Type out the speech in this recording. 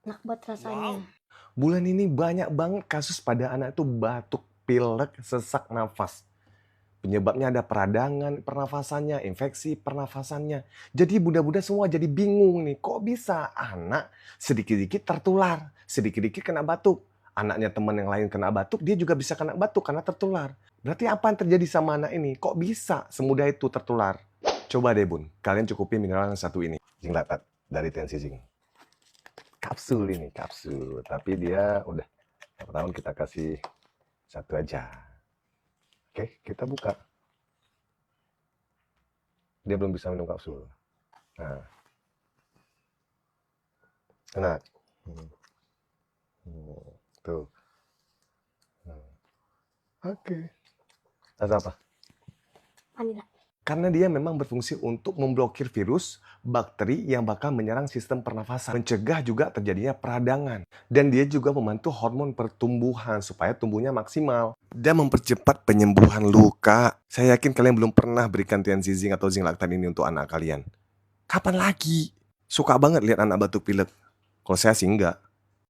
Enak banget rasanya. Bulan ini banyak banget kasus pada anak itu batuk, pilek, sesak nafas. Penyebabnya ada peradangan pernafasannya, infeksi pernafasannya. Jadi bunda-bunda semua jadi bingung nih, kok bisa anak sedikit-dikit tertular, sedikit-dikit kena batuk. Anaknya teman yang lain kena batuk, dia juga bisa kena batuk karena tertular. Berarti apa yang terjadi sama anak ini? Kok bisa semudah itu tertular? Coba deh bun, kalian cukupi mineral yang satu ini, zinc lactate dari Tensi Zinc. Kapsul ini, kapsul. Tapi dia udah berapa tahun kita kasih satu aja. Oke, kita buka. Dia belum bisa minum kapsul. Nah, enak. Tuh. Oke. Rasa apa? Vanila. Karena dia memang berfungsi untuk memblokir virus, bakteri yang bakal menyerang sistem pernafasan. Mencegah juga terjadinya peradangan. Dan dia juga membantu hormon pertumbuhan supaya tumbuhnya maksimal. Dan mempercepat penyembuhan luka. Saya yakin kalian belum pernah berikan Tensi Zinc atau zinc lactate ini untuk anak kalian. Kapan lagi? Suka banget lihat anak batuk pilek. Kalau saya sih enggak.